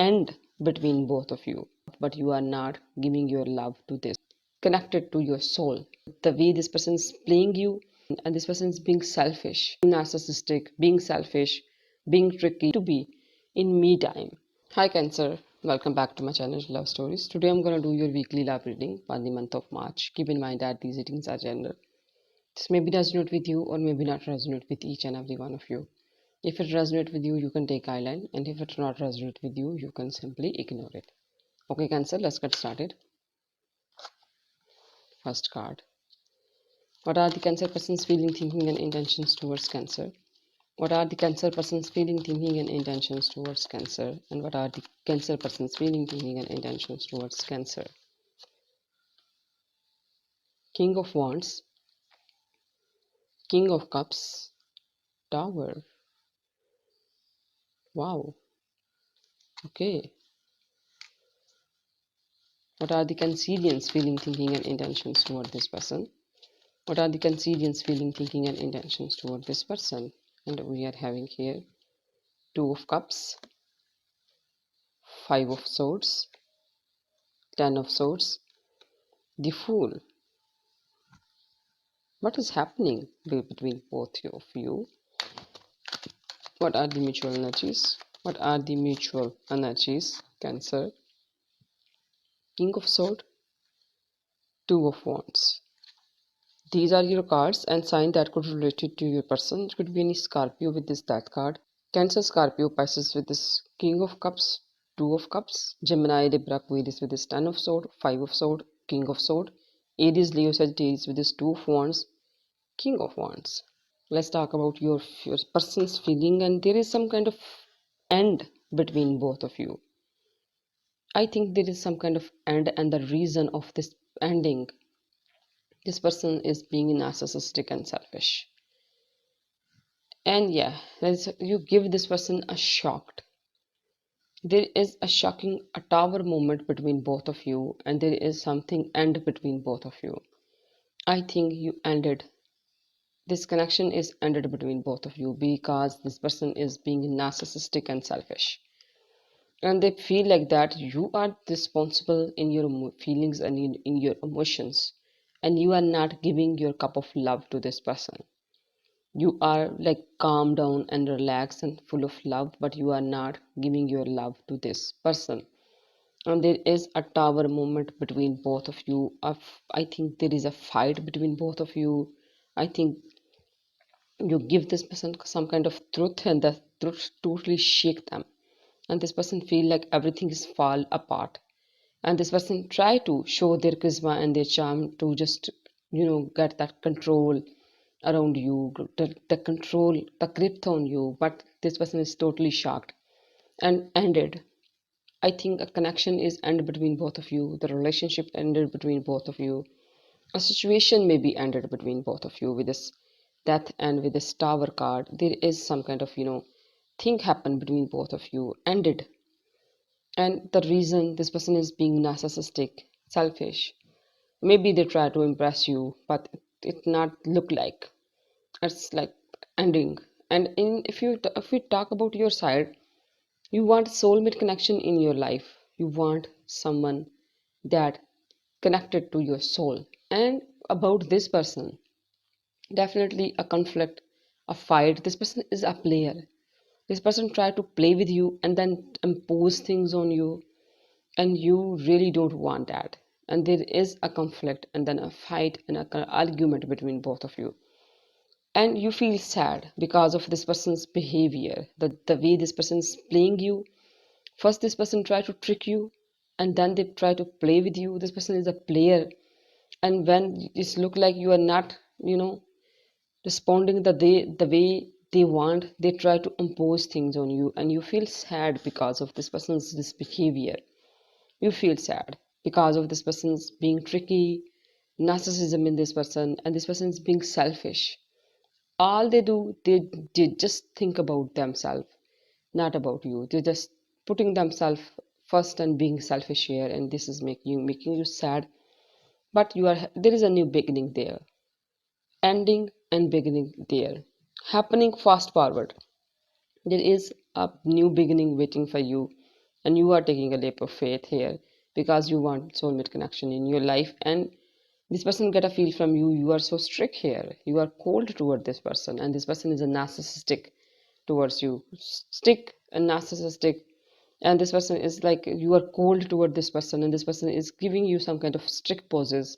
end between both of you, but you are not giving your love to this, connected to your soul. The way this person is playing you, and this person is being selfish, narcissistic, being selfish, being tricky to be in me time. Hi Cancer, welcome back to my channel Love Stories. Today I'm gonna do your weekly love reading for the month of March. Keep in mind that these readings are general. This maybe resonate with you or maybe not resonate with each and every one of you. If it resonates with you, you can take guideline, and if it not resonate with you, you can simply ignore it. Okay, Cancer, let's get started. First card. What are the Cancer person's feeling, thinking, and intentions towards Cancer? What are the Cancer person's feeling, thinking, and intentions towards Cancer? And what are the Cancer person's feeling, thinking, and intentions towards Cancer? King of Wands, King of Cups, Tower. Wow. Okay. What are the Cancerians' feeling, thinking, and intentions toward this person? What are the Cancerians' feeling, thinking, and intentions toward this person? And we are having here Two of Cups, Five of Swords, Ten of Swords, the Fool. What is happening between both of you? What are the mutual energies? What are the mutual energies? Cancer, King of Swords, Two of Wands. These are your cards and sign that could relate to your person. It could be any Scorpio with this Death card, Cancer, Scorpio, Pisces with this King of Cups, Two of Cups, Gemini, Libra, Aquarius with this Ten of Swords, Five of Swords, King of Swords, Aries, Leo, Sagittarius with this Two of Wands, King of Wands. Let's talk about your person's feeling, and there is some kind of end between both of you. I think there is some kind of end, and the reason of this ending, this person is being narcissistic and selfish. And yeah, you give this person a shock. There is a shocking a tower moment between both of you, and there is something end between both of you. I think you ended, this connection is ended between both of you because this person is being narcissistic and selfish, and they feel like that you are responsible in your feelings and in your emotions, and you are not giving your cup of love to this person. You are like calm down and relaxed and full of love, but you are not giving your love to this person, and there is a tower moment between both of you. I think there is a fight between both of you. I think you give this person some kind of truth, and the truth totally shake them, and this person feel like everything is fall apart, and this person try to show their charisma and their charm to just get that control around you, the control, the grip on you, but this person is totally shocked and ended. I think a connection is ended between both of you, the relationship ended between both of you, a situation may be ended between both of you with this death, and with this tower card there is some kind of thing happen between both of you ended. And the reason, this person is being narcissistic, selfish. Maybe they try to impress you, but it not look like it's like ending. And if we talk about your side, you want soulmate connection in your life. You want someone that connected to your soul. And about this person, definitely a conflict, a fight. This person is a player. This person try to play with you and then impose things on you, and you really don't want that. And there is a conflict and then a fight and an argument between both of you, and you feel sad because of this person's behavior, the way this person is playing you. First this person try to trick you, and then they try to play with you. This person is a player, and when it look like you are not responding the way they want, they try to impose things on you, and you feel sad because of this person's this behavior. You feel sad because of this person's being tricky, narcissism in this person, and this person is being selfish. All they do, they just think about themselves, not about you. They're just putting themselves first and being selfish here, and this is making you sad. But there is a new beginning there, ending and beginning there, happening fast forward. There is a new beginning waiting for you and you are taking a leap of faith here because you want soulmate connection in your life. And this person get a feel from you. You are so strict here, you are cold toward this person, and this person is a narcissistic towards you, stick and narcissistic. And this person is like, you are cold toward this person, and this person is giving you some kind of strict poses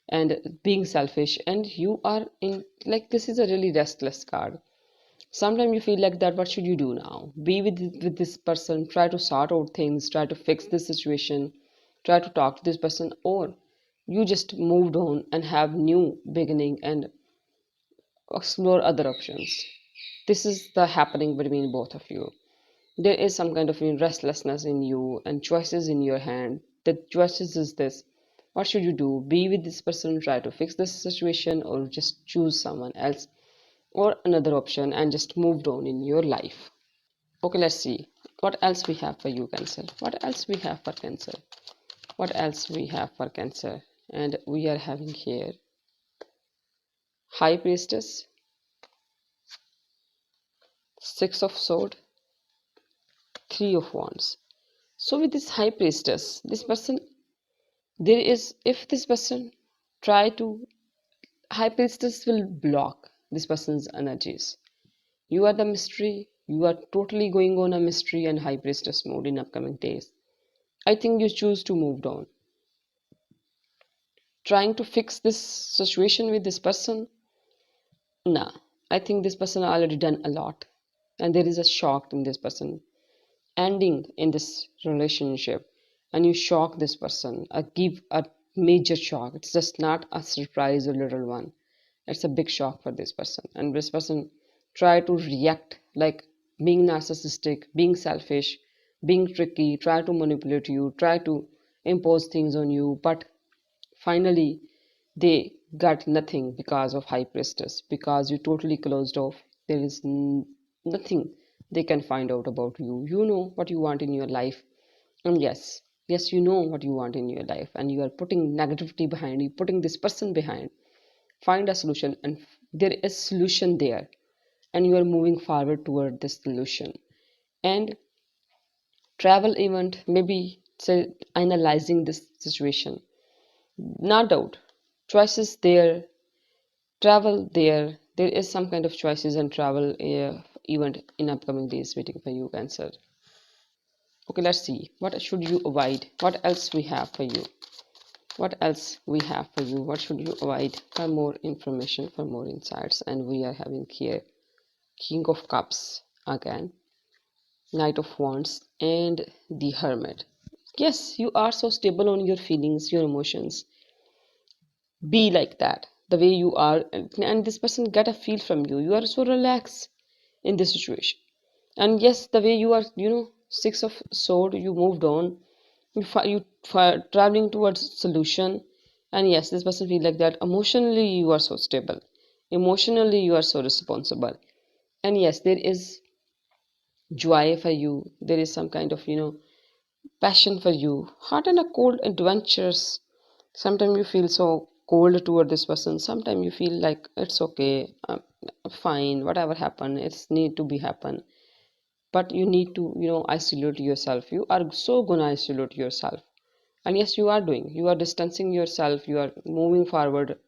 and being selfish, and you are in like, this is a really restless card. Sometimes you feel like that, what should you do now? Be with this person, try to sort out things, try to fix this situation, try to talk to this person, or you just moved on and have new beginning and explore other options. This is the happening between both of you. There is some kind of restlessness in you and choices in your hand. The choices is this: what should you do? Be with this person, try to fix this situation, or just choose someone else or another option and just moved on in your life. Okay, let's see what else we have for you, Cancer. What else we have for Cancer? What else we have for Cancer? And we are having here High Priestess, Six of Sword, Three of Wands. So with this High Priestess, this person, there is, if this person try to, High Priestess will block this person's energies. You are the mystery. You are totally going on a mystery and High Priestess mode in upcoming days. I think you choose to move on. Trying to fix this situation with this person, nah. I think this person already done a lot, and there is a shock in this person ending in this relationship, and you shock this person, give a major shock. It's just not a surprise or little one. It's a big shock for this person, and this person try to react like being narcissistic, being selfish, being tricky, try to manipulate you, try to impose things on you, but finally they got nothing because of High Priestess, because you totally closed off. There is nothing they can find out about you. You know what you want in your life. And yes, you know what you want in your life, and you are putting negativity behind, you putting this person behind. Find a solution, and there is solution there, and you are moving forward toward this solution. And travel event, maybe say analyzing this situation. No doubt, choices there, travel there. There is some kind of choices and travel event in upcoming days waiting for you, Cancer. Okay, let's see. What should you avoid? What else we have for you? What else we have for you? What should you avoid? For more information, for more insights, and we are having here King of Cups again, Knight of Wands, and the Hermit. Yes, you are so stable on your feelings, your emotions. Be like that, the way you are, and this person get a feel from you. You are so relaxed in this situation. And yes, the way you are, Six of Sword, you moved on, traveling towards solution. And yes, this person feel like that. Emotionally, you are so stable. Emotionally, you are so responsible. And yes, there is joy for you. There is some kind of, passion for you. Hot and a cold adventures. Sometimes you feel so cold toward this person. Sometimes you feel like it's okay, fine, whatever happened, it's need to be happen. But you need to, isolate yourself. You are so gonna isolate yourself. And yes, you are doing. You are distancing yourself. You are moving forward,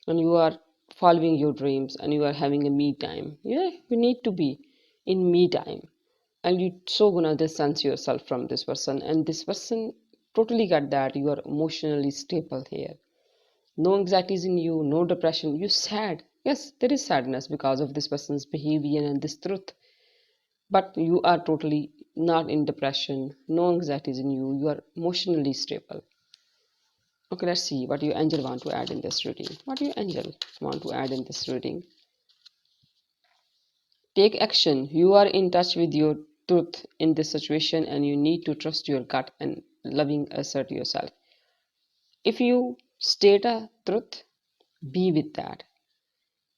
and you are following your dreams, and you are having a me time. Yeah, you need to be in me time, and you so gonna distance yourself from this person, and this person totally get that you are emotionally stable here. No anxieties in you, no depression. You sad. Yes, there is sadness because of this person's behavior and this truth, but you are totally not in depression. No anxieties in you. You are emotionally stable. Okay, let's see what your angel want to add in this reading. What your angel want to add in this reading? Take action. You are in touch with your truth in this situation, and you need to trust your gut and loving assert yourself. If you state a truth, be with that.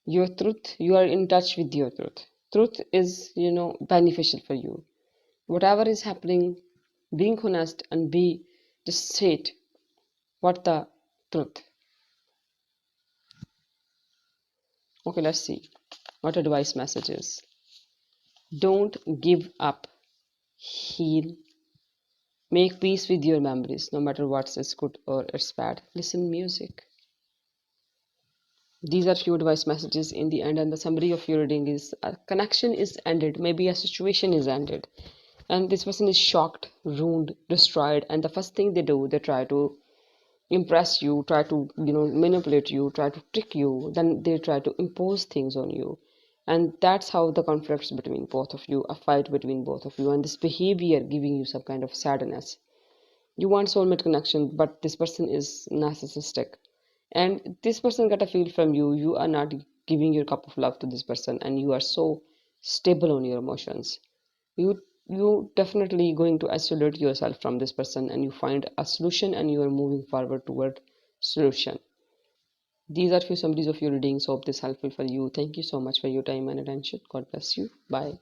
Your truth, you are in touch with your truth. Truth is, beneficial for you. Whatever is happening, being honest and be just state what the truth. Okay, let's see what advice messages. Don't give up. Heal. Make peace with your memories, no matter what's it's good or it's bad. Listen music. These are few advice messages in the end, and the summary of your reading is a connection is ended, maybe a situation is ended, and this person is shocked, ruined, destroyed, and the first thing they do, they try to impress you, try to manipulate you, try to trick you, then they try to impose things on you. And that's how the conflicts between both of you, a fight between both of you, and this behavior giving you some kind of sadness. You want soulmate connection, but this person is narcissistic, and this person got a feel from you. You are not giving your cup of love to this person, and you are so stable on your emotions. You definitely going to isolate yourself from this person, and you find a solution, and you are moving forward toward solution. These are few summaries of your readings. Hope this helpful for you. Thank you so much for your time and attention. God bless you. Bye.